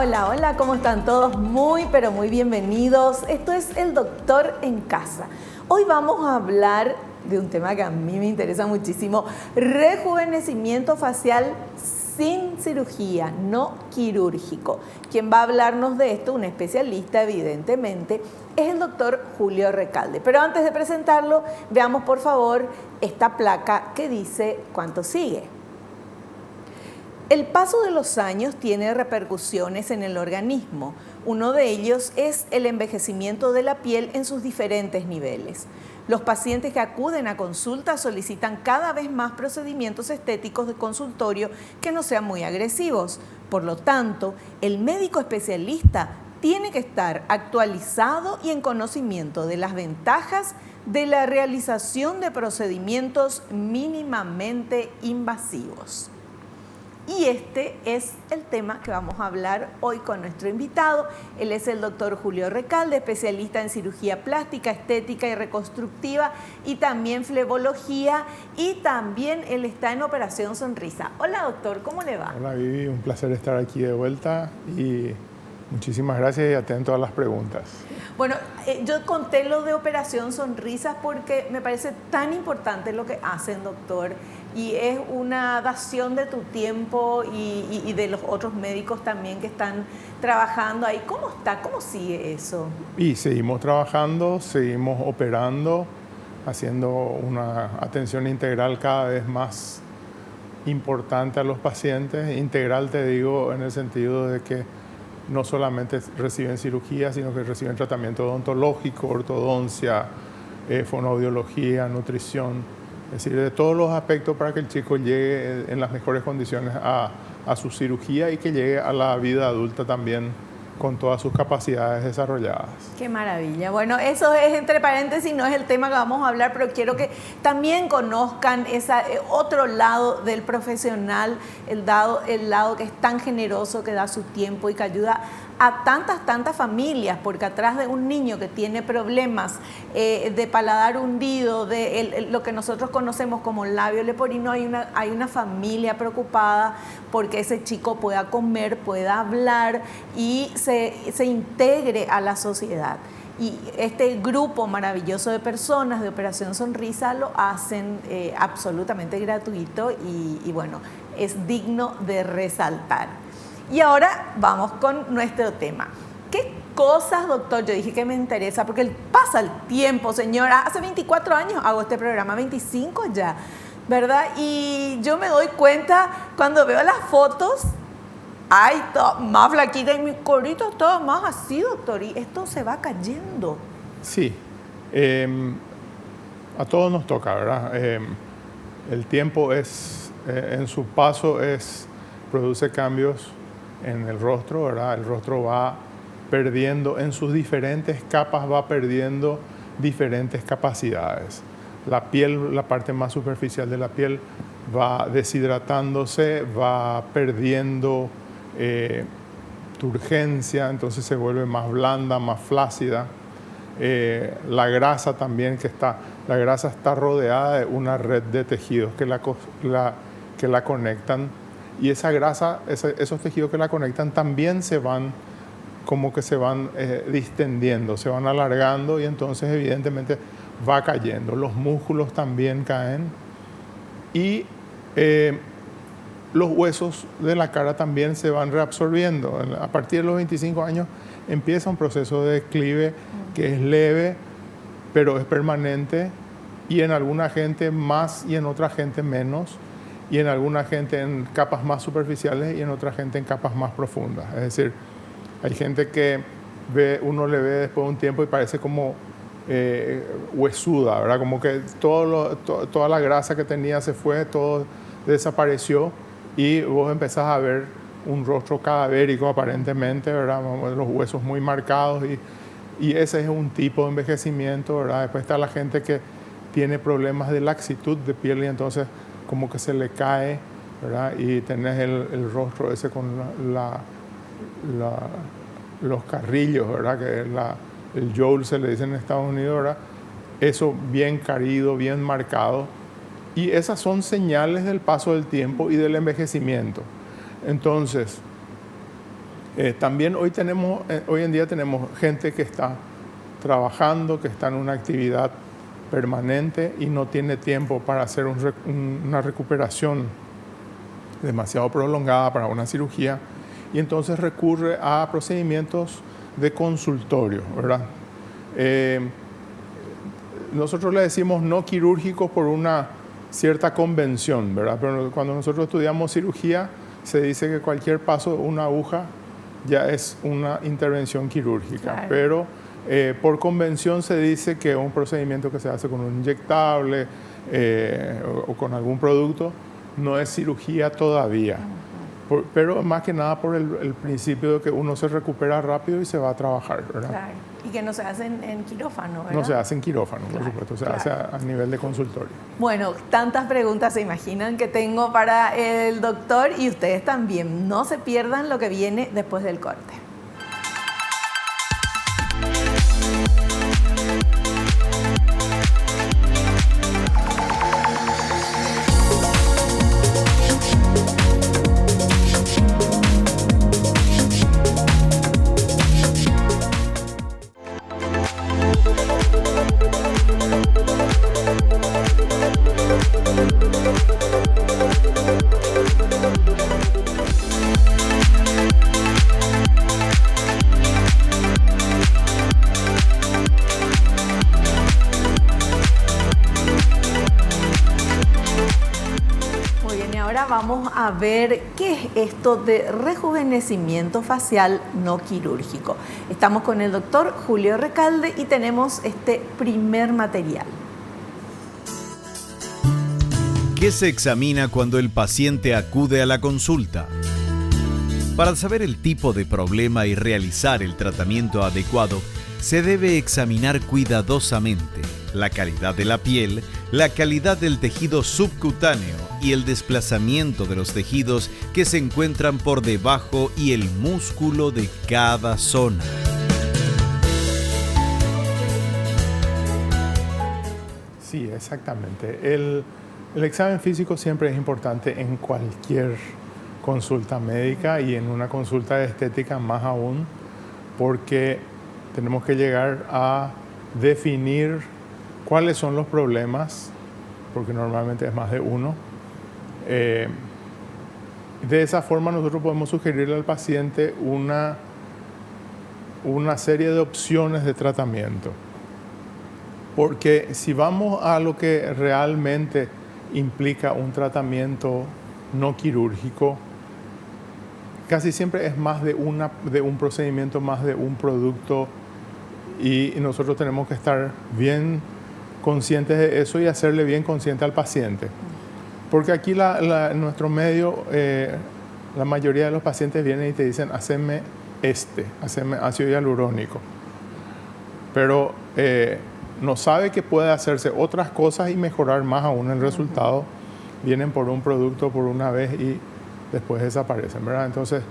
Hola, hola, ¿cómo están todos? Muy, pero muy bienvenidos. Esto es El Doctor en Casa. Hoy vamos a hablar de un tema que a mí me interesa muchísimo, rejuvenecimiento facial sin cirugía, no quirúrgico. Quien va a hablarnos de esto, un especialista evidentemente, es el doctor Julio Recalde. Pero antes de presentarlo, veamos por favor esta placa que dice cuánto sigue. El paso de los años tiene repercusiones en el organismo. Uno de ellos es el envejecimiento de la piel en sus diferentes niveles. Los pacientes que acuden a consulta solicitan cada vez más procedimientos estéticos de consultorio que no sean muy agresivos. Por lo tanto, el médico especialista tiene que estar actualizado y en conocimiento de las ventajas de la realización de procedimientos mínimamente invasivos. Y este es el tema que vamos a hablar hoy con nuestro invitado. Él es el doctor Julio Recalde, especialista en cirugía plástica, estética y reconstructiva y también flebología, y también él está en Operación Sonrisa. Hola doctor, ¿cómo le va? Hola Vivi, un placer estar aquí de vuelta y muchísimas gracias y atento a las preguntas. Bueno, yo conté lo de Operación Sonrisa porque me parece tan importante lo que hacen, doctor, y es una dación de tu tiempo y de los otros médicos también que están trabajando ahí. ¿Cómo está? ¿Cómo sigue eso? Y seguimos trabajando, seguimos operando, haciendo una atención integral cada vez más importante a los pacientes. Integral te digo en el sentido de que no solamente reciben cirugía, sino que reciben tratamiento odontológico, ortodoncia, fonoaudiología, nutrición. Es decir, de todos los aspectos para que el chico llegue en las mejores condiciones a su cirugía y que llegue a la vida adulta también con todas sus capacidades desarrolladas. Qué maravilla. Bueno, eso es entre paréntesis, no es el tema que vamos a hablar, pero quiero que también conozcan ese otro lado del profesional, el lado que es tan generoso, que da su tiempo y que ayuda a tantas familias, porque atrás de un niño que tiene problemas de paladar hundido, de lo que nosotros conocemos como labio leporino, hay una familia preocupada porque ese chico pueda comer, pueda hablar y se integre a la sociedad. Y este grupo maravilloso de personas de Operación Sonrisa lo hacen absolutamente gratuito y bueno, es digno de resaltar. Y ahora vamos con nuestro tema. ¿Qué cosas, doctor? Yo dije que me interesa porque pasa el tiempo, señora. Hace 24 años hago este programa, 25 ya, ¿verdad? Y yo me doy cuenta cuando veo las fotos, ay, todo más flaquita y mi corito todo más así, doctor. Y esto se va cayendo. Sí, a todos nos toca, ¿verdad? El tiempo en su paso produce cambios en el rostro, ¿verdad? El rostro va perdiendo, en sus diferentes capas va perdiendo diferentes capacidades. La piel, la parte más superficial de la piel va deshidratándose, va perdiendo turgencia, entonces se vuelve más blanda, más flácida. La grasa también la grasa está rodeada de una red de tejidos que la conectan. Y esa grasa, esos tejidos que la conectan también se van distendiendo, se van alargando y entonces evidentemente va cayendo. Los músculos también caen y los huesos de la cara también se van reabsorbiendo. A partir de los 25 años empieza un proceso de declive que es leve, pero es permanente y en alguna gente más y en otra gente menos. Y en alguna gente en capas más superficiales y en otra gente en capas más profundas. Es decir, hay gente que uno le ve después de un tiempo y parece como huesuda, ¿verdad? Como que toda la grasa que tenía se fue, todo desapareció y vos empezás a ver un rostro cadavérico aparentemente, ¿verdad? Los huesos muy marcados y ese es un tipo de envejecimiento, ¿verdad? Después está la gente que tiene problemas de laxitud de piel y entonces como que se le cae, ¿verdad? Y tenés el rostro ese con los carrillos, ¿verdad? Que es el jowl se le dice en Estados Unidos, ¿verdad? Eso bien carido, bien marcado. Y esas son señales del paso del tiempo y del envejecimiento. Entonces, También hoy en día tenemos gente que está trabajando, que está en una actividad permanente y no tiene tiempo para hacer una recuperación demasiado prolongada para una cirugía, y entonces recurre a procedimientos de consultorio, ¿verdad? Nosotros le decimos no quirúrgicos por una cierta convención, ¿verdad? Pero cuando nosotros estudiamos cirugía, se dice que cualquier paso de una aguja ya es una intervención quirúrgica. Claro. Pero por convención se dice que un procedimiento que se hace con un inyectable o con algún producto no es cirugía todavía. Pero más que nada por el principio de que uno se recupera rápido y se va a trabajar, ¿verdad? Claro. Y que no se hace en quirófano, ¿verdad? No se hace en quirófano, claro, por supuesto, se hace a nivel de consultorio. Bueno, tantas preguntas se imaginan que tengo para el doctor, y ustedes también. No se pierdan lo que viene después del corte. Vamos a ver qué es esto de rejuvenecimiento facial no quirúrgico. Estamos con el doctor Julio Recalde y tenemos este primer material. ¿Qué se examina cuando el paciente acude a la consulta? Para saber el tipo de problema y realizar el tratamiento adecuado, se debe examinar cuidadosamente la calidad de la piel, la calidad del tejido subcutáneo y el desplazamiento de los tejidos que se encuentran por debajo y el músculo de cada zona. Sí, exactamente. El examen físico siempre es importante en cualquier consulta médica y en una consulta de estética más aún, porque tenemos que llegar a definir cuáles son los problemas, porque normalmente es más de uno. De esa forma nosotros podemos sugerirle al paciente una serie de opciones de tratamiento. Porque si vamos a lo que realmente implica un tratamiento no quirúrgico, casi siempre es más de un procedimiento, más de un producto, y nosotros tenemos que estar bien conscientes de eso y hacerle bien consciente al paciente. Porque aquí en nuestro medio, la mayoría de los pacientes vienen y te dicen, haceme ácido hialurónico. Pero no sabe que puede hacerse otras cosas y mejorar más aún el resultado. Vienen por un producto por una vez y después desaparecen, ¿verdad? Entonces,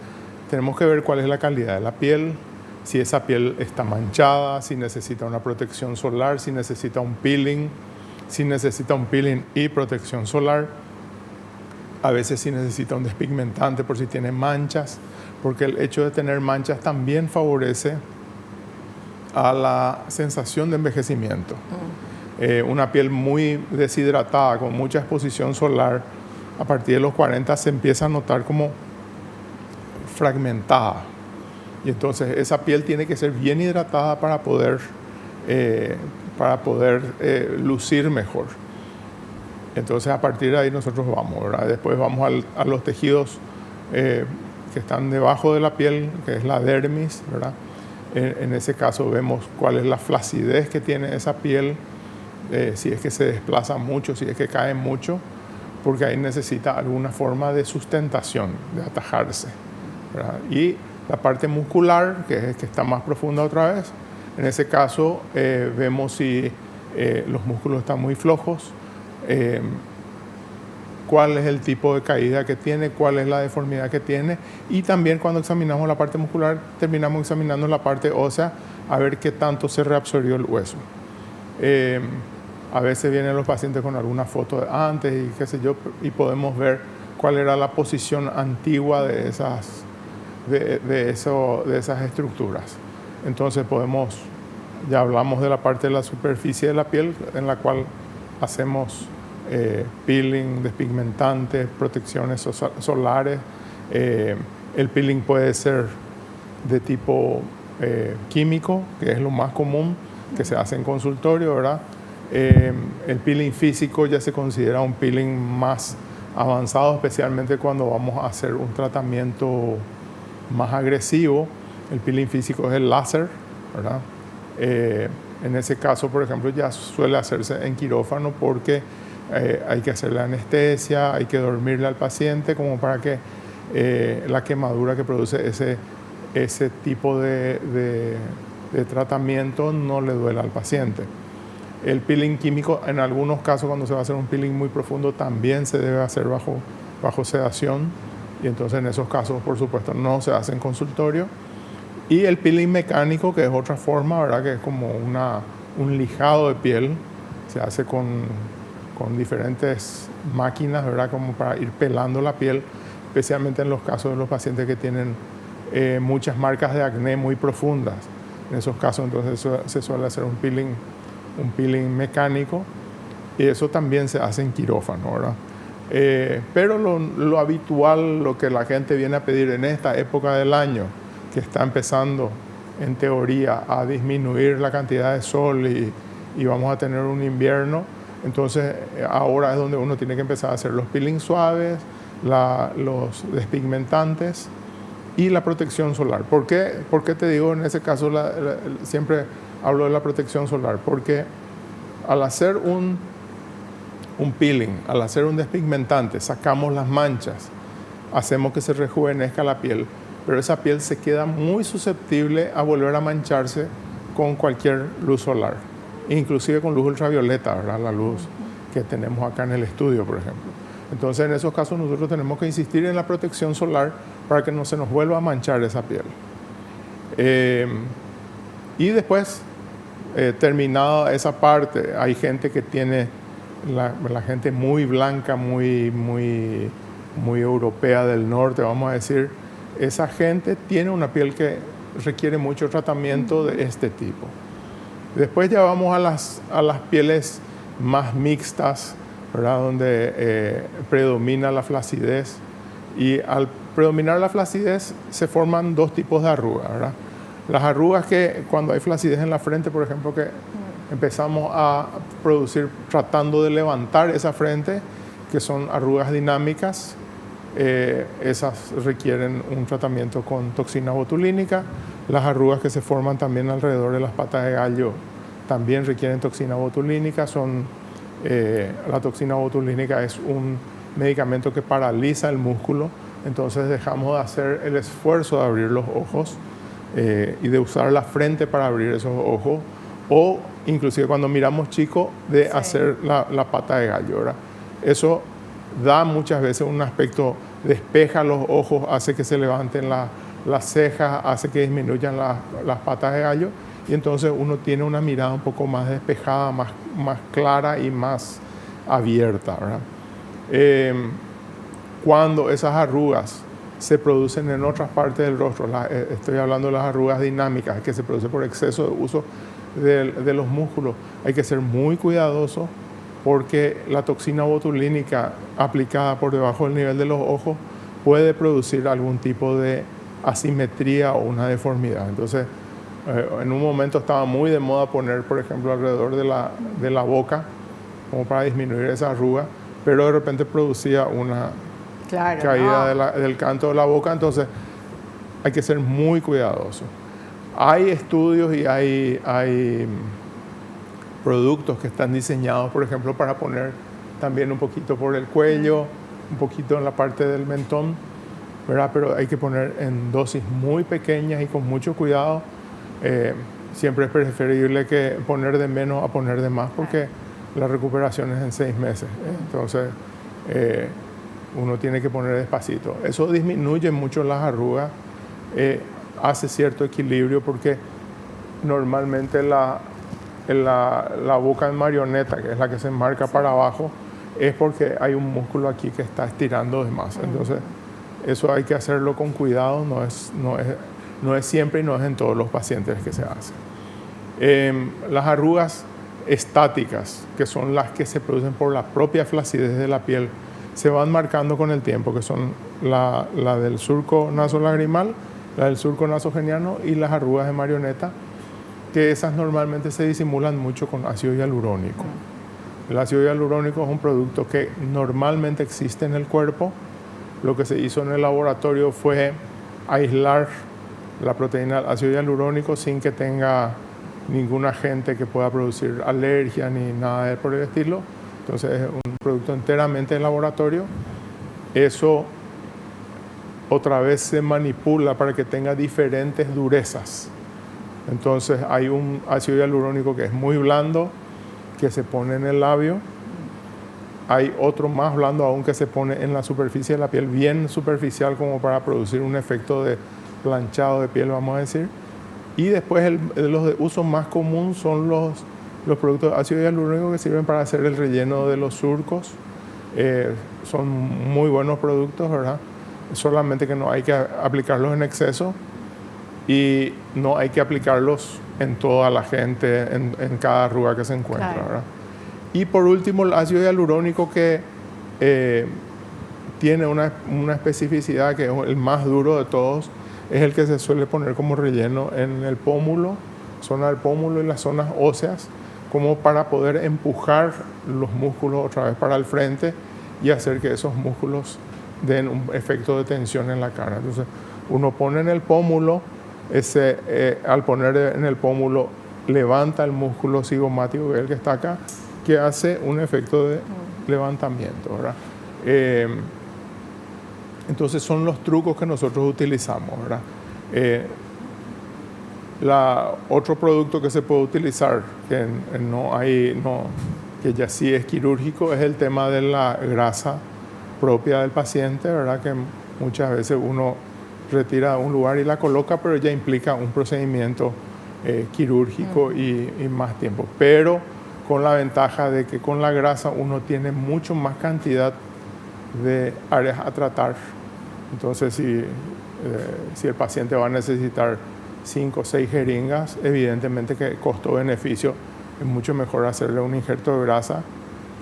tenemos que ver cuál es la calidad de la piel, si esa piel está manchada, si necesita una protección solar, si necesita un peeling y protección solar. A veces si necesita un despigmentante por si tiene manchas, porque el hecho de tener manchas también favorece a la sensación de envejecimiento. Una piel muy deshidratada, con mucha exposición solar, a partir de los 40 se empieza a notar como fragmentada. Y entonces esa piel tiene que ser bien hidratada para poder lucir mejor. Entonces a partir de ahí nosotros vamos, ¿verdad? Después vamos a los tejidos que están debajo de la piel, que es la dermis, ¿verdad? En ese caso vemos cuál es la flacidez que tiene esa piel, si es que se desplaza mucho, si es que cae mucho, porque ahí necesita alguna forma de sustentación, de atajarse, ¿verdad? Y la parte muscular, que está más profunda otra vez, en ese caso vemos si los músculos están muy flojos, cuál es el tipo de caída que tiene, cuál es la deformidad que tiene, y también cuando examinamos la parte muscular terminamos examinando la parte ósea a ver qué tanto se reabsorbió el hueso. A veces vienen los pacientes con alguna foto de antes y qué sé yo, y podemos ver cuál era la posición antigua de de esas estructuras. Entonces ya hablamos de la parte de la superficie de la piel en la cual hacemos peeling, despigmentantes, protecciones solares. El peeling puede ser de tipo químico, que es lo más común que se hace en consultorio, ¿verdad? El peeling físico ya se considera un peeling más avanzado, especialmente cuando vamos a hacer un tratamiento más agresivo. El peeling físico es el láser, ¿verdad? En ese caso, por ejemplo, ya suele hacerse en quirófano porque hay que hacer la anestesia, hay que dormirle al paciente como para que la quemadura que produce ese tipo de tratamiento no le duela al paciente. El peeling químico, en algunos casos, cuando se va a hacer un peeling muy profundo, también se debe hacer bajo sedación, y entonces en esos casos, por supuesto, no se hace en consultorio. Y el peeling mecánico, que es otra forma, ¿verdad? Que es como un lijado de piel, se hace con diferentes máquinas, ¿verdad? Como para ir pelando la piel, especialmente en los casos de los pacientes que tienen muchas marcas de acné muy profundas. En esos casos, entonces, se suele hacer un peeling mecánico, y eso también se hace en quirófano, ¿verdad? Pero lo habitual, lo que la gente viene a pedir en esta época del año, que está empezando en teoría a disminuir la cantidad de sol y vamos a tener un invierno, entonces ahora es donde uno tiene que empezar a hacer los peelings suaves, los despigmentantes y la protección solar. ¿Por qué te digo en ese caso siempre hablo de la protección solar? Porque al hacer un peeling, al hacer un despigmentante, sacamos las manchas, hacemos que se rejuvenezca la piel, pero esa piel se queda muy susceptible a volver a mancharse con cualquier luz solar, inclusive con luz ultravioleta, ¿verdad? La luz que tenemos acá en el estudio, por ejemplo. Entonces, en esos casos nosotros tenemos que insistir en la protección solar para que no se nos vuelva a manchar esa piel. Y después, terminada esa parte, hay gente que tiene la gente muy blanca, muy europea del norte, vamos a decir. Esa gente tiene una piel que requiere mucho tratamiento de este tipo. Después ya vamos a las pieles más mixtas, ¿verdad? Donde predomina la flacidez, y al predominar la flacidez se forman dos tipos de arrugas, ¿verdad? Las arrugas que cuando hay flacidez en la frente, por ejemplo, que empezamos a producir tratando de levantar esa frente, que son arrugas dinámicas. Esas requieren un tratamiento con toxina botulínica. Las arrugas que se forman también alrededor de las patas de gallo también requieren toxina botulínica. La toxina botulínica es un medicamento que paraliza el músculo, entonces dejamos de hacer el esfuerzo de abrir los ojos y de usar la frente para abrir esos ojos, o inclusive cuando miramos chicos, de hacer la pata de gallo, ¿verdad? Eso da muchas veces un aspecto, despeja los ojos, hace que se levanten las cejas, hace que disminuyan las patas de gallo, y entonces uno tiene una mirada un poco más despejada, más clara y más abierta, ¿verdad? Cuando esas arrugas se producen en otras partes del rostro, estoy hablando de las arrugas dinámicas que se producen por exceso de uso de los músculos, hay que ser muy cuidadoso, porque la toxina botulínica aplicada por debajo del nivel de los ojos puede producir algún tipo de asimetría o una deformidad. Entonces, en un momento estaba muy de moda poner, por ejemplo, alrededor de la boca, como para disminuir esa arruga, pero de repente producía una caída del canto de la boca, entonces hay que ser muy cuidadoso. Hay estudios y hay productos que están diseñados, por ejemplo, para poner también un poquito por el cuello, un poquito en la parte del mentón, ¿verdad? Pero hay que poner en dosis muy pequeñas y con mucho cuidado. Siempre es preferible que poner de menos a poner de más, porque la recuperación es en 6 meses. Entonces, uno tiene que poner despacito. Eso disminuye mucho las arrugas, hace cierto equilibrio, porque normalmente la boca en marioneta, que es la que se enmarca para abajo, es porque hay un músculo aquí que está estirando de más. Entonces, Eso hay que hacerlo con cuidado, no es siempre y no es en todos los pacientes que se hace. Las arrugas estáticas, que son las que se producen por la propia flacidez de la piel, se van marcando con el tiempo, que son la del surco nasolagrimal, la del surco nasogeniano y las arrugas de marioneta, que esas normalmente se disimulan mucho con ácido hialurónico. El ácido hialurónico es un producto que normalmente existe en el cuerpo. Lo que se hizo en el laboratorio fue aislar la proteína del ácido hialurónico sin que tenga ningún agente que pueda producir alergia ni nada por el estilo. Entonces es un producto enteramente de laboratorio. Eso otra vez se manipula para que tenga diferentes durezas. Entonces hay un ácido hialurónico que es muy blando, que se pone en el labio. Hay otro más blando aún que se pone en la superficie de la piel, bien superficial como para producir un efecto de planchado de piel, vamos a decir. Y después los de uso más común son los productos de ácido hialurónico que sirven para hacer el relleno de los surcos. Son muy buenos productos, ¿verdad? Solamente que no hay que aplicarlos en exceso y no hay que aplicarlos en toda la gente, en cada arruga que se encuentra, claro, ¿verdad? Y por último, el ácido hialurónico que tiene una especificidad que es el más duro de todos, es el que se suele poner como relleno en el pómulo, zona del pómulo y las zonas óseas, como para poder empujar los músculos otra vez para el frente y hacer que esos músculos den un efecto de tensión en la cara. Entonces, uno pone en el pómulo, al poner en el pómulo, levanta el músculo cigomático, que es el que está acá, que hace un efecto de levantamiento, ¿verdad? Entonces son los trucos que nosotros utilizamos, ¿verdad? Otro producto que se puede utilizar, que que ya sí es quirúrgico, es el tema de la grasa propia del paciente, ¿verdad? Que muchas veces uno retira de un lugar y la coloca, pero ya implica un procedimiento quirúrgico y más tiempo. Pero con la ventaja de que con la grasa uno tiene mucho más cantidad de áreas a tratar. Entonces, si el paciente va a necesitar 5 o 6 jeringas, evidentemente que costo-beneficio es mucho mejor hacerle un injerto de grasa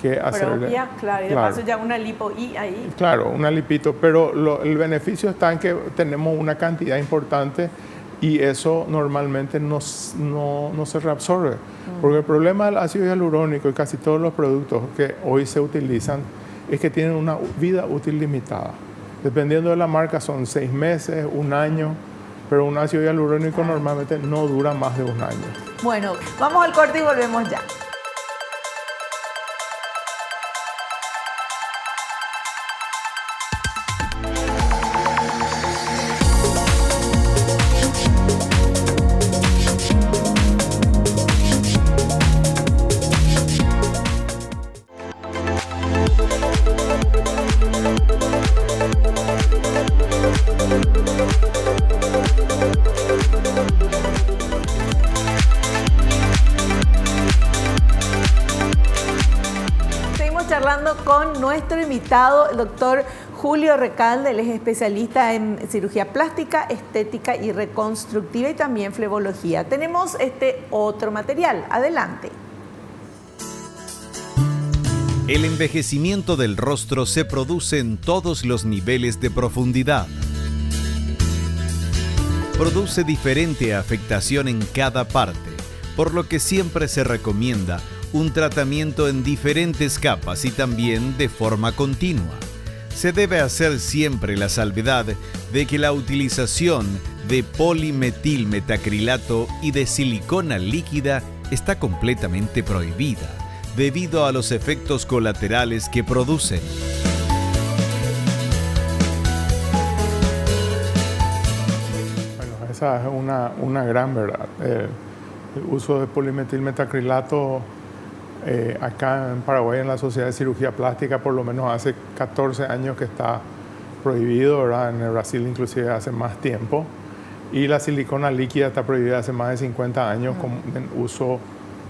que hacerle... Claro, y de paso ya una lipo y ahí... Claro, una lipito, pero el beneficio está en que tenemos una cantidad importante y eso normalmente no se reabsorbe. Porque el problema del ácido hialurónico y casi todos los productos que hoy se utilizan es que tienen una vida útil limitada. Dependiendo de la marca son 6 meses, 1 año, pero un ácido hialurónico normalmente no dura más de 1 año. Bueno, vamos al corte y volvemos ya. Charlando con nuestro invitado, el doctor Julio Recalde. Él es especialista en cirugía plástica, estética y reconstructiva y también flebología. Tenemos este otro material. Adelante. El envejecimiento del rostro se produce en todos los niveles de profundidad. Produce diferente afectación en cada parte, por lo que siempre se recomienda un tratamiento en diferentes capas y también de forma continua. Se debe hacer siempre la salvedad de que la utilización de polimetilmetacrilato y de silicona líquida está completamente prohibida debido a los efectos colaterales que producen. Bueno, esa es una gran verdad. El uso de polimetilmetacrilato acá en Paraguay, en la Sociedad de Cirugía Plástica, por lo menos hace 14 años que está prohibido, ¿verdad? En el Brasil inclusive hace más tiempo. Y la silicona líquida está prohibida hace más de 50 años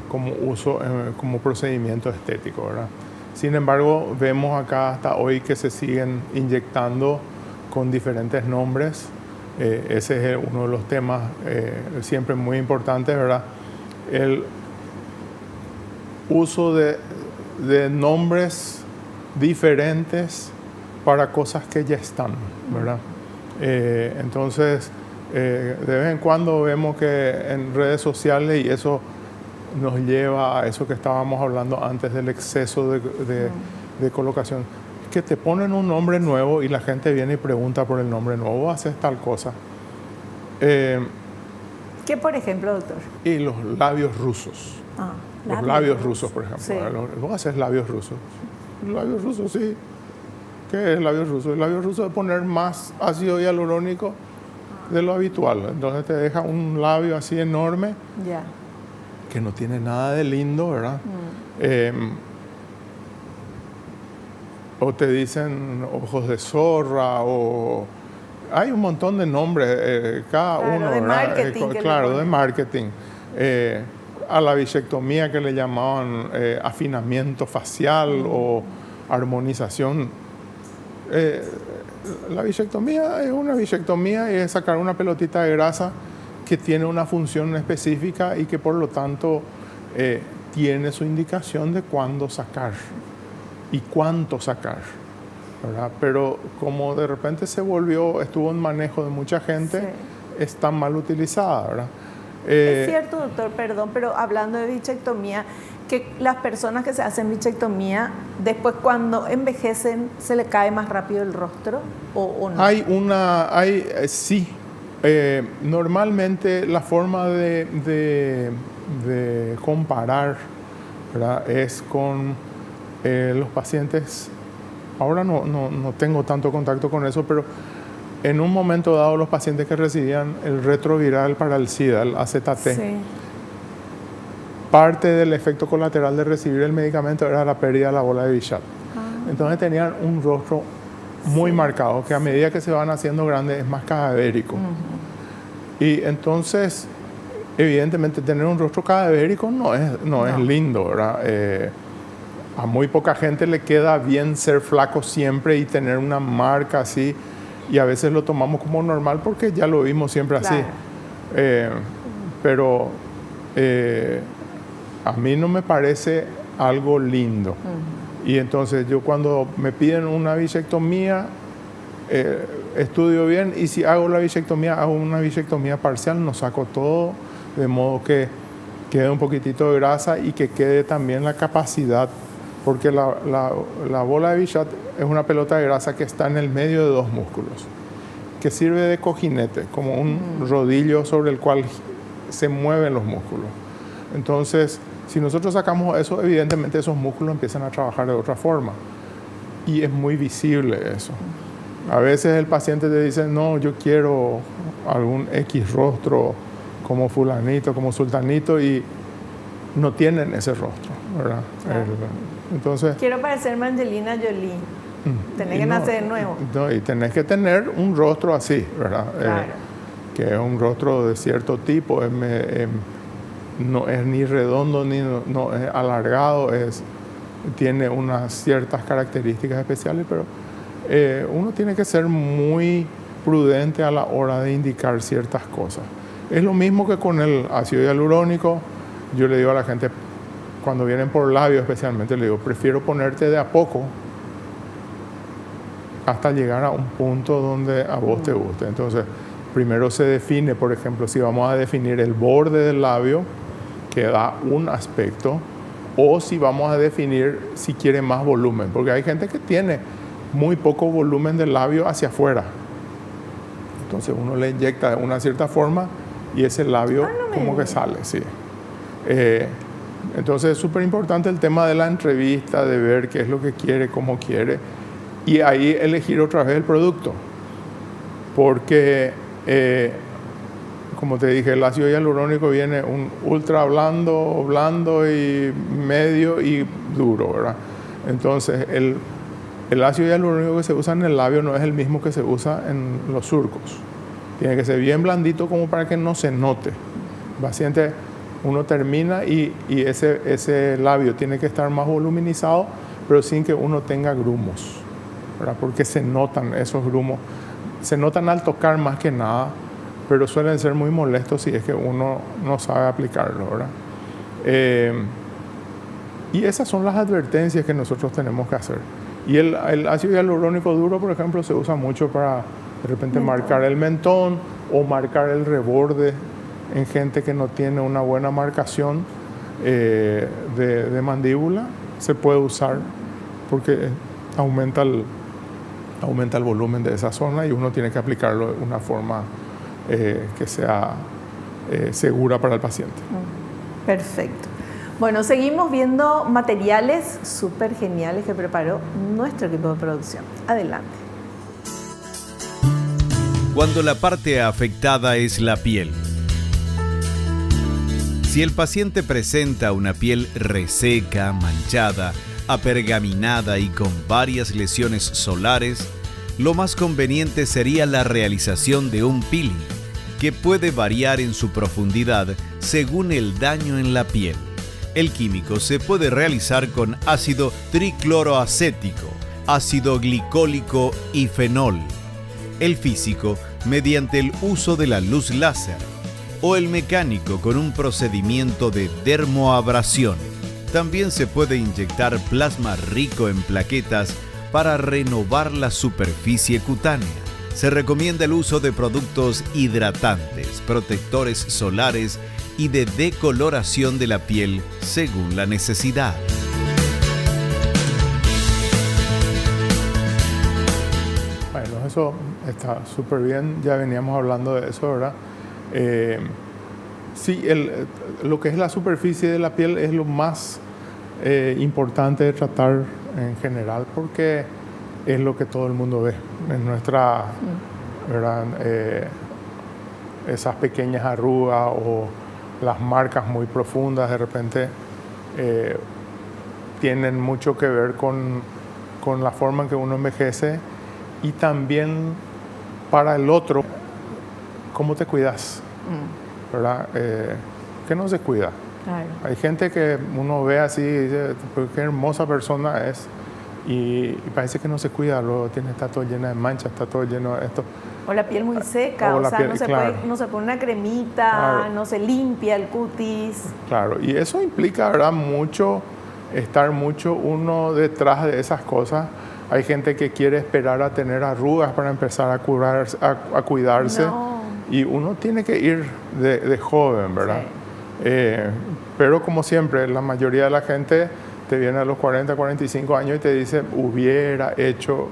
como procedimiento estético, ¿verdad? Sin embargo, vemos acá hasta hoy que se siguen inyectando con diferentes nombres. Ese es uno de los temas siempre muy importantes, ¿verdad? El uso de nombres diferentes para cosas que ya están, ¿verdad? Entonces, de vez en cuando vemos que en redes sociales, y eso nos lleva a eso que estábamos hablando antes del exceso de colocación, que te ponen un nombre nuevo y la gente viene y pregunta por el nombre nuevo, vos haces tal cosa. ¿Qué, por ejemplo, doctor? Y los labios rusos. Los labios rusos, por ejemplo. Sí. Vos haces labios rusos. Labios rusos, sí. ¿Qué es labios rusos? El labio ruso es poner más ácido hialurónico de lo habitual. Entonces te deja un labio así enorme, Ya. que no tiene nada de lindo, ¿verdad? O te dicen ojos de zorra, o hay un montón de nombres, cada Claro, uno, de ¿verdad? marketing que le Claro, de ponen. marketing. A la bisectomía que le llamaban afinamiento facial o armonización. La bisectomía es una bisectomía y es sacar una pelotita de grasa que tiene una función específica y que por lo tanto tiene su indicación de cuándo sacar y cuánto sacar, ¿verdad? Pero como de repente estuvo en manejo de mucha gente, Sí. está mal utilizada, ¿verdad? Es cierto, doctor, perdón, pero hablando de bichectomía, que las personas que se hacen bichectomía, después cuando envejecen, ¿se le cae más rápido el rostro o no? Sí. Normalmente la forma de comparar, ¿verdad? Es con los pacientes. Ahora no tengo tanto contacto con eso, pero en un momento dado los pacientes que recibían el retroviral para el SIDA, el AZT, Sí. parte del efecto colateral de recibir el medicamento era la pérdida de la bola de Bichat. Entonces tenían un rostro muy marcado, que a medida que se van haciendo grandes es más cadavérico. Y entonces, evidentemente, tener un rostro cadavérico no es lindo, ¿verdad? A muy poca gente le queda bien ser flaco siempre y tener una marca así, y a veces lo tomamos como normal porque ya lo vimos siempre así. Pero a mí no me parece algo lindo. Y entonces yo cuando me piden una bisectomía, estudio bien, y si hago la bisectomía, hago una bisectomía parcial, no saco todo, de modo que quede un poquitito de grasa y que quede también la capacidad, porque la bola de Bichat es una pelota de grasa que está en el medio de dos músculos, que sirve de cojinete, como un rodillo sobre el cual se mueven los músculos. Entonces, si nosotros sacamos eso, evidentemente esos músculos empiezan a trabajar de otra forma. Y es muy visible eso. A veces el paciente te dice, no, yo quiero algún X rostro como fulanito, como sultanito, y no tienen ese rostro, ¿verdad? Claro. Entonces, Quiero parecerme Angelina Jolie. Tenés que nacer de nuevo. No, y tenés que tener un rostro así, ¿verdad? Claro. Que es un rostro de cierto tipo, no es ni redondo ni no es alargado, tiene unas ciertas características especiales, pero uno tiene que ser muy prudente a la hora de indicar ciertas cosas. Es lo mismo que con el ácido hialurónico. Yo le digo a la gente, cuando vienen por labio especialmente, le digo, prefiero ponerte de a poco hasta llegar a un punto donde a vos te guste. Entonces, primero se define, por ejemplo, si vamos a definir el borde del labio, que da un aspecto, o si vamos a definir si quiere más volumen, porque hay gente que tiene muy poco volumen del labio hacia afuera. Entonces uno le inyecta de una cierta forma y ese labio como que sale, sí. Entonces es súper importante el tema de la entrevista, de ver qué es lo que quiere, cómo quiere, y ahí elegir otra vez el producto. Porque, como te dije, el ácido hialurónico viene un ultra blando y medio y duro, ¿verdad? Entonces el ácido hialurónico que se usa en el labio no es el mismo que se usa en los surcos. Tiene que ser bien blandito como para que no se note. El paciente, uno termina y ese labio tiene que estar más voluminizado, pero sin que uno tenga grumos, ¿verdad? Porque se notan esos grumos. se notan al tocar más que nada, pero suelen ser muy molestos si es que uno no sabe aplicarlo, ¿verdad? Y esas son las advertencias que nosotros tenemos que hacer. Y el ácido hialurónico duro, por ejemplo, se usa mucho para de repente marcar el mentón o marcar el reborde en gente que no tiene una buena marcación de mandíbula. Se puede usar porque aumenta el volumen de esa zona y uno tiene que aplicarlo de una forma que sea segura para el paciente. Perfecto. Bueno, seguimos viendo materiales súper geniales que preparó nuestro equipo de producción. Adelante. Cuando la parte afectada es la piel. Si el paciente presenta una piel reseca, manchada, apergaminada y con varias lesiones solares, lo más conveniente sería la realización de un peeling, que puede variar en su profundidad según el daño en la piel. El químico se puede realizar con ácido tricloroacético, ácido glicólico y fenol. El físico mediante el uso de la luz láser o el mecánico con un procedimiento de dermoabrasión. También se puede inyectar plasma rico en plaquetas para renovar la superficie cutánea. Se recomienda el uso de productos hidratantes, protectores solares y de decoloración de la piel según la necesidad. Bueno, eso está súper bien, ya veníamos hablando de eso, ¿verdad? Sí, lo que es la superficie de la piel es lo más importante de tratar en general porque es lo que todo el mundo ve en nuestra, ¿verdad? Esas pequeñas arrugas o las marcas muy profundas de repente tienen mucho que ver con la forma en que uno envejece y también para el otro, cómo te cuidas, ¿verdad? Que no se cuida. Claro. Hay gente que uno ve así y dice, qué hermosa persona es y parece que no se cuida, luego está todo lleno de manchas, está todo lleno de esto. O la piel muy seca, o sea, piel, no se pone una cremita, claro. No se limpia el cutis. Claro, y eso implica, ¿verdad? Estar mucho uno detrás de esas cosas. Hay gente que quiere esperar a tener arrugas para empezar a cuidarse. No. Y uno tiene que ir de joven, ¿verdad? Sí. Pero como siempre, la mayoría de la gente te viene a los 40, 45 años y te dice, hubiera hecho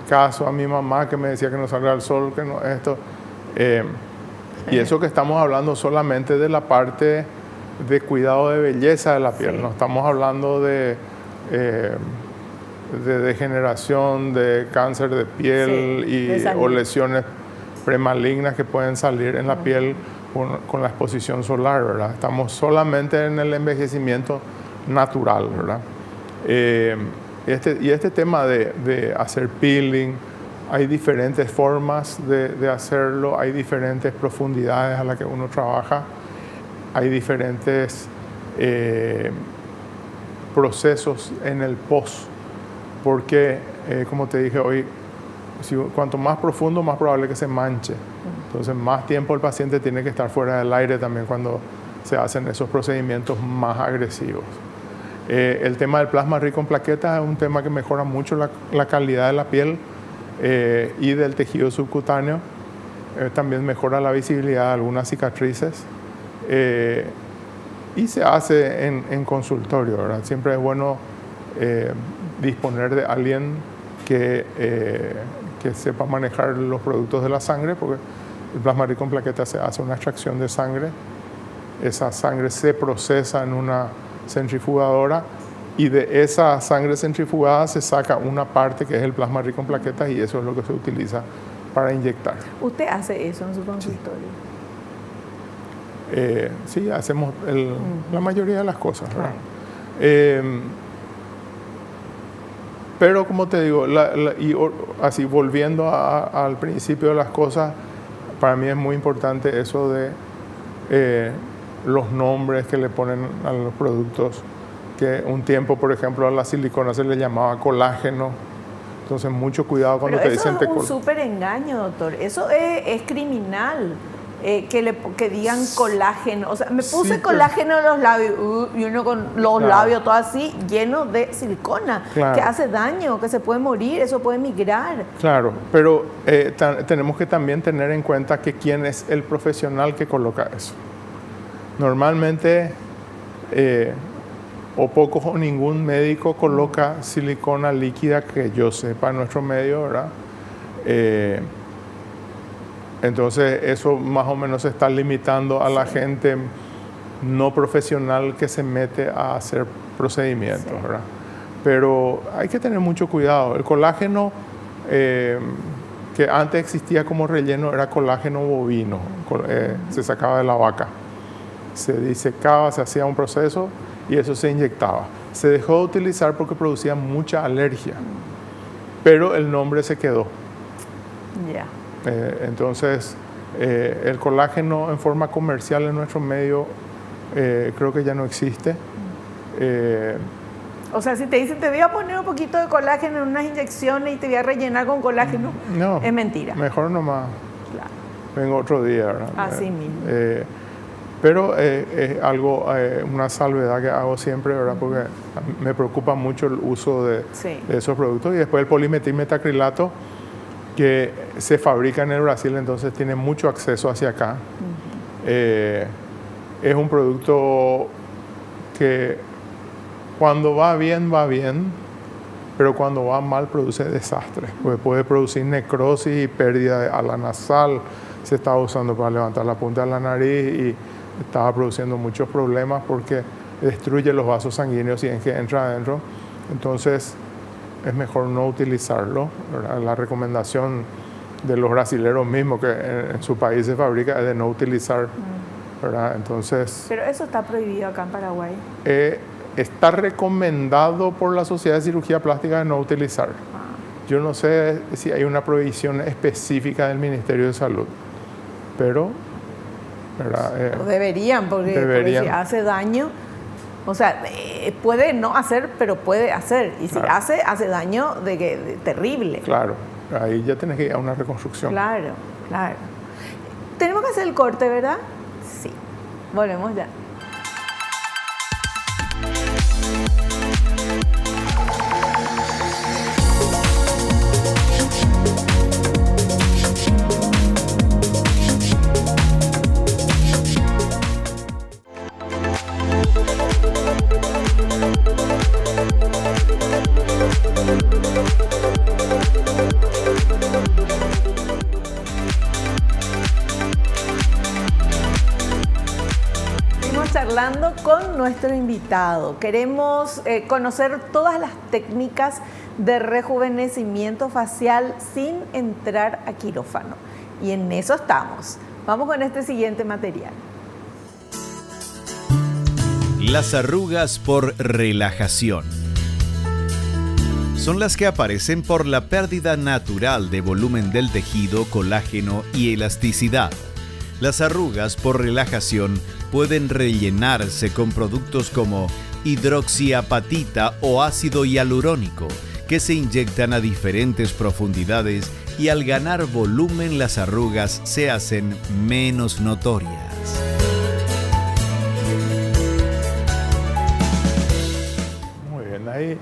caso a mi mamá que me decía que no salga al sol, que no esto. Y eso que estamos hablando solamente de la parte de cuidado de belleza de la piel. No estamos hablando de degeneración, de cáncer de piel o lesiones premalignas que pueden salir en la piel con la exposición solar, ¿verdad? Estamos solamente en el envejecimiento natural, ¿verdad? Este tema de hacer peeling, hay diferentes formas de hacerlo, hay diferentes profundidades a las que uno trabaja, hay diferentes procesos en el post, porque, como te dije hoy, cuanto más profundo, más probable que se manche. Entonces, más tiempo el paciente tiene que estar fuera del aire también cuando se hacen esos procedimientos más agresivos. El tema del plasma rico en plaquetas es un tema que mejora mucho la calidad de la piel y del tejido subcutáneo. También mejora la visibilidad de algunas cicatrices. Y se hace en consultorio, ¿verdad? Siempre es bueno disponer de alguien que sepa manejar los productos de la sangre, porque el plasma rico en plaquetas se hace una extracción de sangre, esa sangre se procesa en una centrifugadora y de esa sangre centrifugada se saca una parte que es el plasma rico en plaquetas y eso es lo que se utiliza para inyectar. ¿Usted hace eso en su consultorio? Sí, hacemos la mayoría de las cosas, ¿verdad? Pero como te digo, así volviendo al principio de las cosas, para mí es muy importante eso de los nombres que le ponen a los productos, que un tiempo, por ejemplo, a la silicona se le llamaba colágeno. Entonces, mucho cuidado cuando Pero te dicen eso te es un coloca. súper engaño, doctor. Eso es criminal. Que digan colágeno. O sea, me puse Sí, colágeno en los labios y uno con los Claro. labios todo así llenos de silicona, Claro. que hace daño, que se puede morir, eso puede migrar. Claro, pero tenemos que también tener en cuenta que quién es el profesional que coloca eso. Normalmente, o pocos o ningún médico coloca silicona líquida que yo sepa en nuestro medio, ¿verdad? Entonces, eso más o menos está limitando a la gente no profesional que se mete a hacer procedimientos, Sí. ¿verdad? Pero hay que tener mucho cuidado. El colágeno que antes existía como relleno era colágeno bovino, se sacaba de la vaca, se disecaba, se hacía un proceso y eso se inyectaba. Se dejó de utilizar porque producía mucha alergia, pero el nombre se quedó. Ya. Entonces, el colágeno en forma comercial en nuestro medio creo que ya no existe. O sea, si te dicen te voy a poner un poquito de colágeno en unas inyecciones y te voy a rellenar con colágeno, No, es mentira. mejor nomás Claro. vengo otro día, ¿verdad? Así mismo. Pero es algo, una salvedad que hago siempre, ¿verdad? Porque me preocupa mucho el uso de Sí. esos productos. Y después el polimetilmetacrilato, que se fabrica en el Brasil, entonces tiene mucho acceso hacia acá. Es un producto que cuando va bien, pero cuando va mal produce desastre. Porque puede producir necrosis y pérdida de ala nasal. Se estaba usando para levantar la punta de la nariz y estaba produciendo muchos problemas porque destruye los vasos sanguíneos y que entra adentro. Entonces, es mejor no utilizarlo, ¿verdad? La recomendación de los brasileños mismos que en su país se fabrica es de no utilizar, ¿verdad? Entonces, Pero eso está prohibido acá en Paraguay. está recomendado por la Sociedad de Cirugía Plástica de no utilizar. Yo no sé si hay una prohibición específica del Ministerio de Salud, pero, ¿verdad? Deberían, porque Deberían. si hace daño, o sea, puede no hacer, pero puede hacer. Y si Claro. hace daño de terrible. Claro, ahí ya tenés que ir a una reconstrucción. Claro, claro. Tenemos que hacer el corte, ¿verdad? Sí. Volvemos ya. Seguimos charlando con nuestro invitado. Queremos conocer todas las técnicas de rejuvenecimiento facial sin entrar a quirófano. Y en eso estamos. Vamos con este siguiente material. Las arrugas por relajación. Son las que aparecen por la pérdida natural de volumen del tejido, colágeno y elasticidad. Las arrugas por relajación pueden rellenarse con productos como hidroxiapatita o ácido hialurónico, que se inyectan a diferentes profundidades y al ganar volumen las arrugas se hacen menos notorias. Muy bien, ahí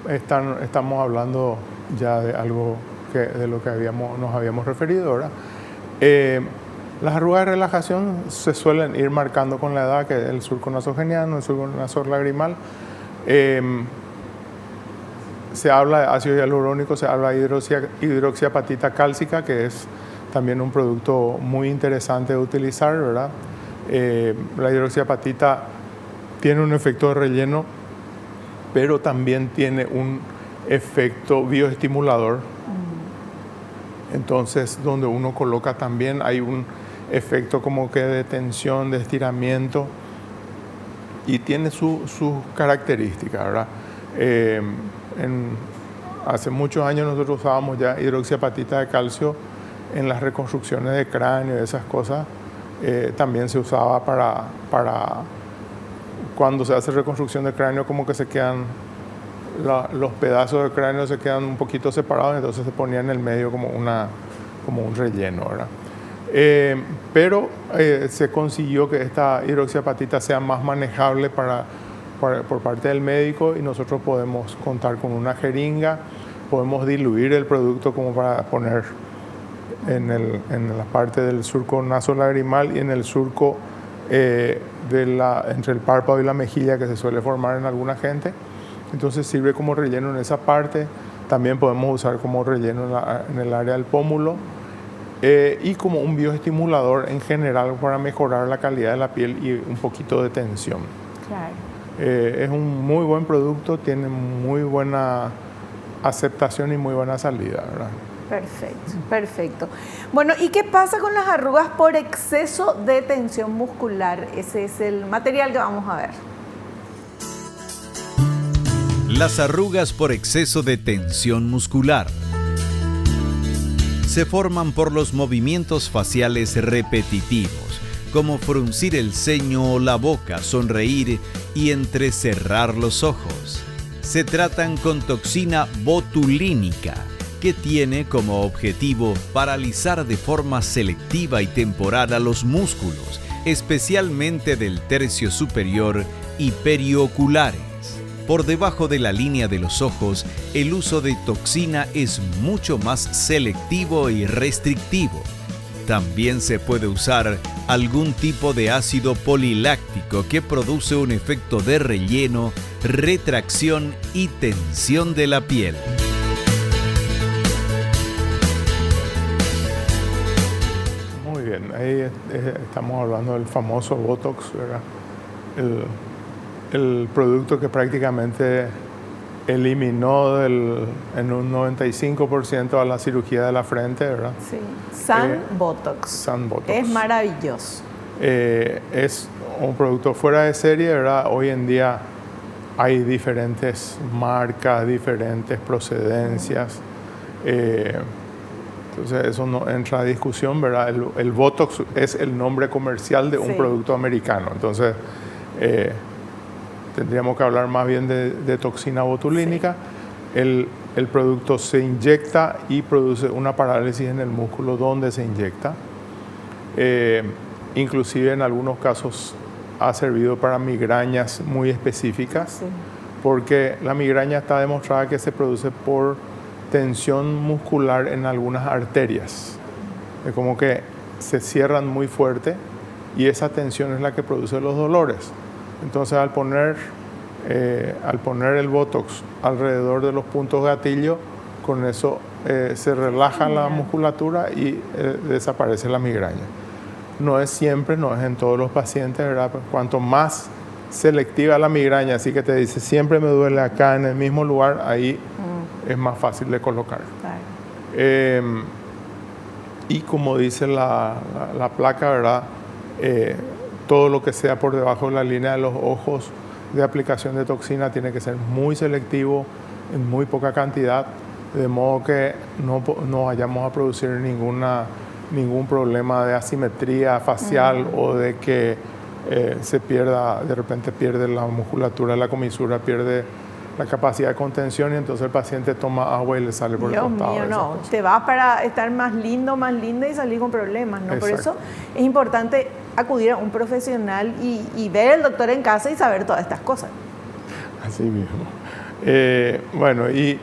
estamos hablando ya de algo de lo que nos habíamos referido, ¿verdad? Las arrugas de relajación se suelen ir marcando con la edad, que es el surco nasogeniano, el surco nasolagrimal. Se habla de ácido hialurónico, se habla de hidroxiapatita cálcica, que es también un producto muy interesante de utilizar, ¿verdad? La hidroxiapatita tiene un efecto de relleno, pero también tiene un efecto bioestimulador. Entonces, donde uno coloca también hay un efecto como que de tensión, de estiramiento, y tiene sus características, ¿verdad? Hace muchos años nosotros usábamos ya hidroxiapatita de calcio en las reconstrucciones de cráneo y esas cosas. También se usaba para cuando se hace reconstrucción de cráneo, como que se quedan los pedazos de cráneo se quedan un poquito separados, entonces se ponía en el medio como un relleno, ¿verdad? Pero se consiguió que esta hidroxiapatita sea más manejable por parte del médico y nosotros podemos contar con una jeringa, podemos diluir el producto como para poner en la parte del surco nasolagrimal y en el surco entre el párpado y la mejilla que se suele formar en alguna gente. Entonces sirve como relleno en esa parte. También podemos usar como relleno en el área del pómulo y como un bioestimulador en general para mejorar la calidad de la piel y un poquito de tensión. Claro. Es un muy buen producto, tiene muy buena aceptación y muy buena salida, ¿verdad? Perfecto, perfecto. Bueno, ¿y qué pasa con las arrugas por exceso de tensión muscular? Ese es el material que vamos a ver. Las arrugas por exceso de tensión muscular se forman por los movimientos faciales repetitivos, como fruncir el ceño o la boca, sonreír y entrecerrar los ojos. Se tratan con toxina botulínica, que tiene como objetivo paralizar de forma selectiva y temporal a los músculos, especialmente del tercio superior y perioculares. Por debajo de la línea de los ojos, el uso de toxina es mucho más selectivo y restrictivo. También se puede usar algún tipo de ácido poliláctico que produce un efecto de relleno, retracción y tensión de la piel. Muy bien, ahí estamos hablando del famoso Botox, ¿verdad? El producto que prácticamente eliminó en un 95% a la cirugía de la frente, ¿verdad? Sí, Botox. Sun Botox. Es maravilloso. Es un producto fuera de serie, ¿verdad? Hoy en día hay diferentes marcas, diferentes procedencias. Entonces eso no entra a discusión, ¿verdad? El Botox es el nombre comercial de un producto americano. Entonces tendríamos que hablar más bien de toxina botulínica. Sí. El producto se inyecta y produce una parálisis en el músculo donde se inyecta. Inclusive en algunos casos ha servido para migrañas muy específicas, sí, porque la migraña está demostrada que se produce por tensión muscular en algunas arterias. Es como que se cierran muy fuerte y esa tensión es la que produce los dolores. Entonces al poner el Botox alrededor de los puntos gatillo, con eso se relaja la musculatura y desaparece la migraña. No es siempre, no es en todos los pacientes, ¿verdad? Cuanto más selectiva la migraña, así que te dice siempre me duele acá en el mismo lugar, ahí es más fácil de colocar. Claro. Y como dice la placa, ¿verdad? Todo lo que sea por debajo de la línea de los ojos de aplicación de toxina tiene que ser muy selectivo, en muy poca cantidad, de modo que no vayamos a producir ningún problema de asimetría facial o de que de repente pierde la musculatura de la comisura, pierde la capacidad de contención y entonces el paciente toma agua y le sale por el costado. Dios mío, no, te vas para estar más lindo, más linda y salir con problemas, ¿no? Por eso es importante acudir a un profesional y ver al doctor en casa y saber todas estas cosas. Así mismo. Bueno, y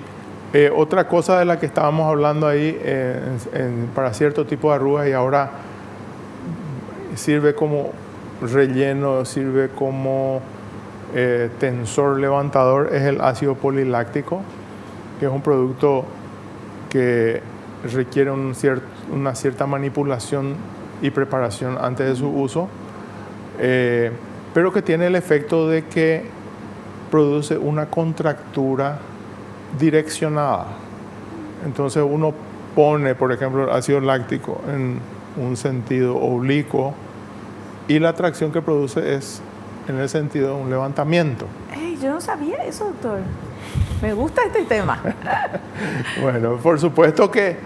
otra cosa de la que estábamos hablando ahí para cierto tipo de arrugas y ahora sirve como relleno, sirve como tensor levantador, es el ácido poliláctico, que es un producto que requiere una cierta manipulación y preparación antes de su uso, pero que tiene el efecto de que produce una contractura direccionada. Entonces uno pone, por ejemplo, el ácido láctico en un sentido oblicuo y la tracción que produce es en el sentido de un levantamiento. Yo no sabía eso, doctor. Me gusta este tema. Bueno, por supuesto que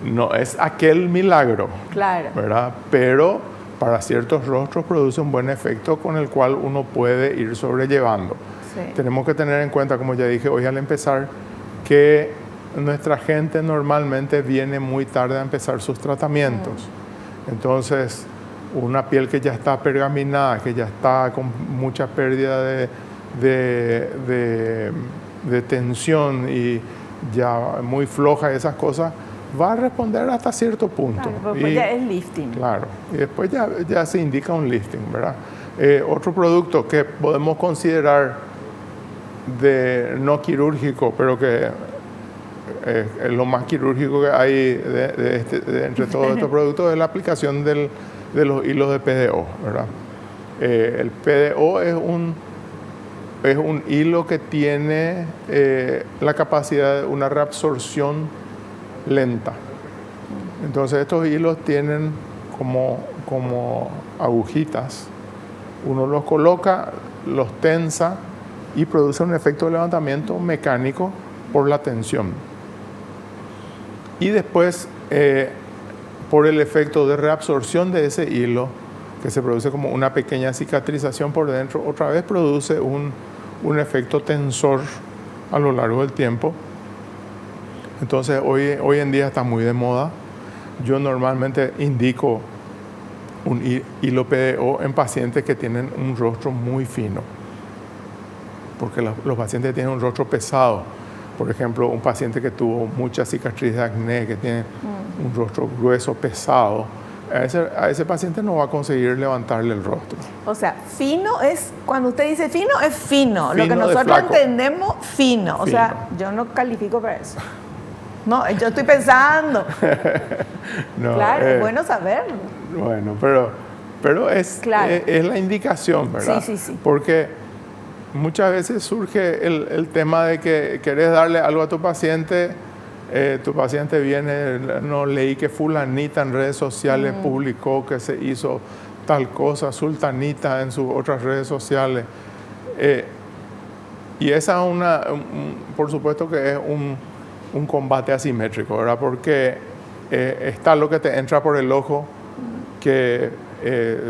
no es aquel milagro, claro, ¿verdad? Pero para ciertos rostros produce un buen efecto con el cual uno puede ir sobrellevando. Tenemos que tener en cuenta, como ya dije hoy al empezar, que nuestra gente normalmente viene muy tarde a empezar sus tratamientos. Entonces, una piel que ya está pergaminada, que ya está con mucha pérdida de tensión y ya muy floja, esas cosas, va a responder hasta cierto punto. Claro, después ya es lifting. Claro, y después ya se indica un lifting, ¿verdad? Otro producto que podemos considerar de no quirúrgico, pero que es lo más quirúrgico que hay entre todos estos productos, es la aplicación de los hilos de PDO, ¿verdad? El PDO es un hilo que tiene la capacidad de una reabsorción lenta. Entonces estos hilos tienen como agujitas. Uno los coloca, los tensa y produce un efecto de levantamiento mecánico por la tensión. Y después, por el efecto de reabsorción de ese hilo, que se produce como una pequeña cicatrización por dentro, otra vez produce un efecto tensor a lo largo del tiempo. Entonces, hoy en día está muy de moda. Yo normalmente indico un hilo PDO en pacientes que tienen un rostro muy fino, porque los pacientes tienen un rostro pesado. Por ejemplo, un paciente que tuvo mucha cicatriz de acné, que tiene un rostro grueso, pesado, a ese paciente no va a conseguir levantarle el rostro. O sea, fino es, cuando usted dice fino, es fino. Lo que Fino de nosotros flaco. entendemos, fino. O sea, yo no califico para eso. No, yo estoy pensando. No, Claro, es bueno saberlo. Bueno, pero es la indicación, ¿verdad? Sí. Porque muchas veces surge el tema de que querés darle algo a tu paciente viene, no leí que fulanita en redes sociales publicó que se hizo tal cosa, sultanita en sus otras redes sociales. Y esa es por supuesto que es un combate asimétrico, ¿verdad? Porque está lo que te entra por el ojo, que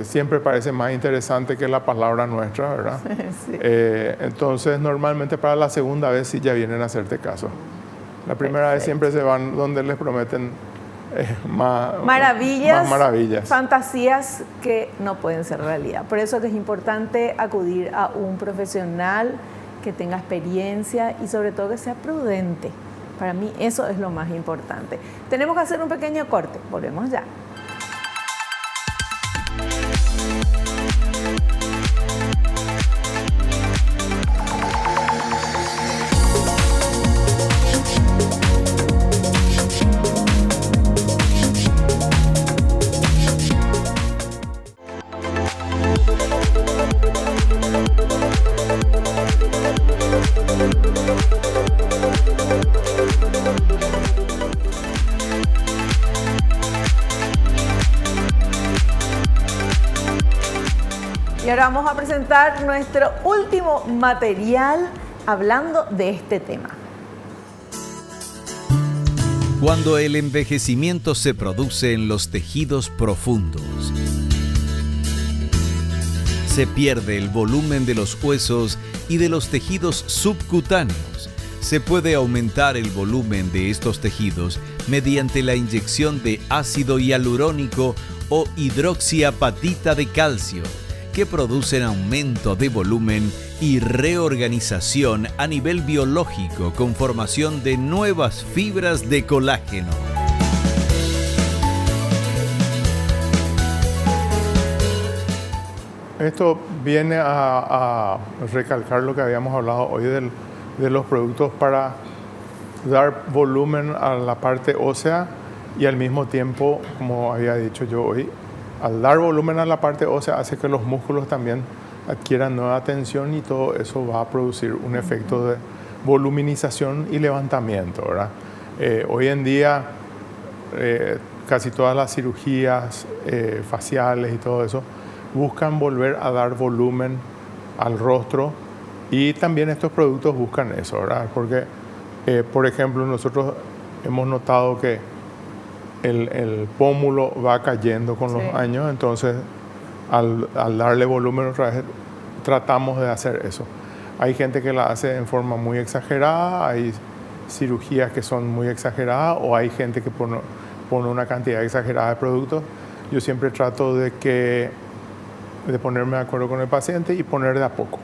siempre parece más interesante que la palabra nuestra, ¿verdad? Sí. Entonces, normalmente para la segunda vez sí ya vienen a hacerte caso. La primera vez siempre se van donde les prometen más maravillas. Fantasías que no pueden ser realidad. Por eso que es importante acudir a un profesional que tenga experiencia y sobre todo que sea prudente. Para mí eso es lo más importante. Tenemos que hacer un pequeño corte. Volvemos ya. Y ahora vamos a presentar nuestro último material hablando de este tema. Cuando el envejecimiento se produce en los tejidos profundos, se pierde el volumen de los huesos y de los tejidos subcutáneos. Se puede aumentar el volumen de estos tejidos mediante la inyección de ácido hialurónico o hidroxiapatita de calcio, que producen aumento de volumen y reorganización a nivel biológico con formación de nuevas fibras de colágeno. Esto viene a recalcar lo que habíamos hablado hoy de los productos para dar volumen a la parte ósea y al mismo tiempo, como había dicho yo hoy, al dar volumen a la parte ósea hace que los músculos también adquieran nueva tensión y todo eso va a producir un efecto de voluminización y levantamiento, ¿verdad? Hoy en día casi todas las cirugías faciales y todo eso buscan volver a dar volumen al rostro y también estos productos buscan eso, ¿verdad? Porque, por ejemplo, nosotros hemos notado que el pómulo va cayendo con los años, entonces al darle volumen otra vez tratamos de hacer eso. Hay gente que la hace en forma muy exagerada, hay cirugías que son muy exageradas o hay gente que pone una cantidad exagerada de productos. Yo siempre trato de ponerme de acuerdo con el paciente y poner de a poco,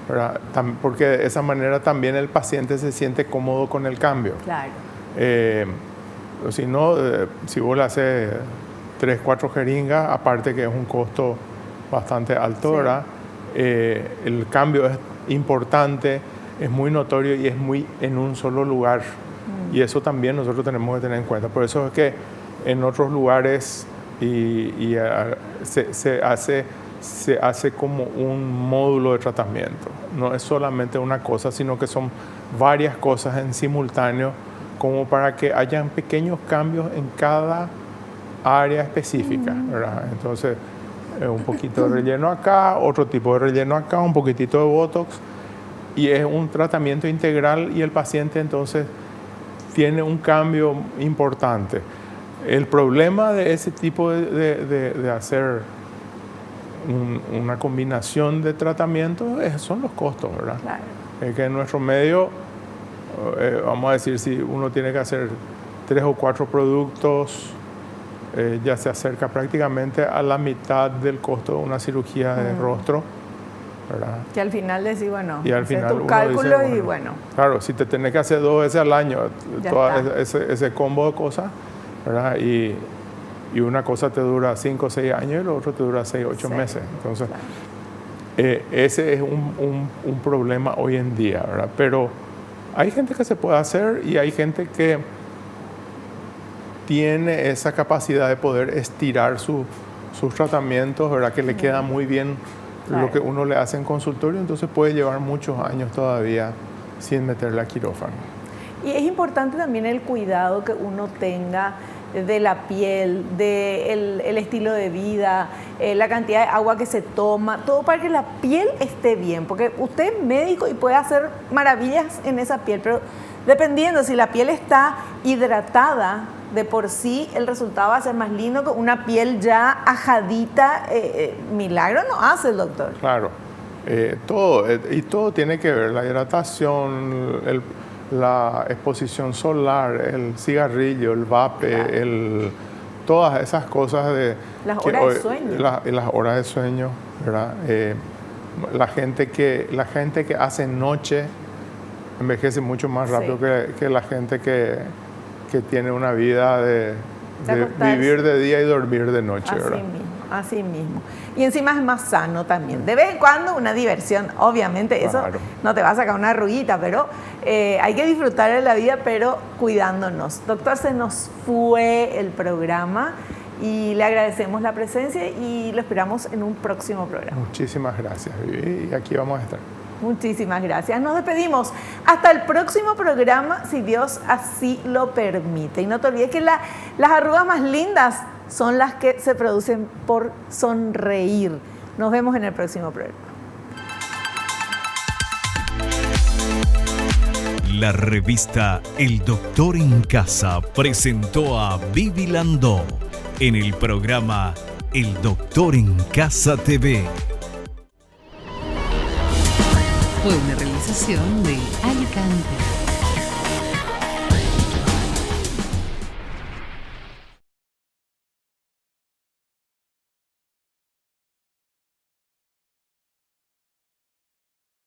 ¿verdad? Porque de esa manera también el paciente se siente cómodo con el cambio. Claro. Si no, si vos le haces 3, 4 jeringas, aparte que es un costo bastante alto, sí, ¿verdad? El cambio es importante, es muy notorio y es muy en un solo lugar. Y eso también nosotros tenemos que tener en cuenta. Por eso es que en otros lugares se hace como un módulo de tratamiento. No es solamente una cosa, sino que son varias cosas en simultáneo, como para que hayan pequeños cambios en cada área específica, ¿verdad? Entonces, un poquito de relleno acá, otro tipo de relleno acá, un poquitito de Botox, y es un tratamiento integral y el paciente entonces tiene un cambio importante. El problema de ese tipo de hacer una combinación de tratamientos son los costos, ¿verdad? Claro. Es que en nuestro medio, vamos a decir, si uno tiene que hacer 3 o 4 productos, ya se acerca prácticamente a la mitad del costo de una cirugía de rostro, ¿verdad? Que al final decís, bueno, y al final tu cálculo dice, y bueno. Claro, si te tenés que hacer 2 veces al año, todo ese combo de cosas, ¿verdad? Y una cosa te dura 5 o 6 años y lo otro te dura 6 o 8 meses. Entonces, claro, ese es un problema hoy en día, ¿verdad? Pero hay gente que se puede hacer y hay gente que tiene esa capacidad de poder estirar sus tratamientos, ¿verdad? Que le queda muy bien, claro, lo que uno le hace en consultorio, entonces puede llevar muchos años todavía sin meterle a quirófano. Y es importante también el cuidado que uno tenga de la piel, del estilo de vida, la cantidad de agua que se toma, todo para que la piel esté bien, porque usted es médico y puede hacer maravillas en esa piel, pero dependiendo si la piel está hidratada, de por sí el resultado va a ser más lindo que una piel ya ajadita. Milagro no hace el doctor. Claro, todo tiene que ver, la hidratación, la exposición solar, el cigarrillo, el vape, claro, todas esas cosas de... Las horas de sueño. Las horas de sueño, ¿verdad? La gente que hace noche envejece mucho más rápido, sí, que la gente que tiene una vida de vivir de día y dormir de noche, ¿verdad? Así mismo. Y encima es más sano también. De vez en cuando una diversión, obviamente, claro, eso no te va a sacar una arruguita, pero hay que disfrutar de la vida, pero cuidándonos. Doctor, se nos fue el programa y le agradecemos la presencia y lo esperamos en un próximo programa. Muchísimas gracias, Vivi, y aquí vamos a estar. Muchísimas gracias. Nos despedimos. Hasta el próximo programa, si Dios así lo permite. Y no te olvides que las arrugas más lindas son las que se producen por sonreír. Nos vemos en el próximo programa. La revista El Doctor en Casa presentó a Vivi Landó en el programa El Doctor en Casa TV. Fue una realización de Alicante.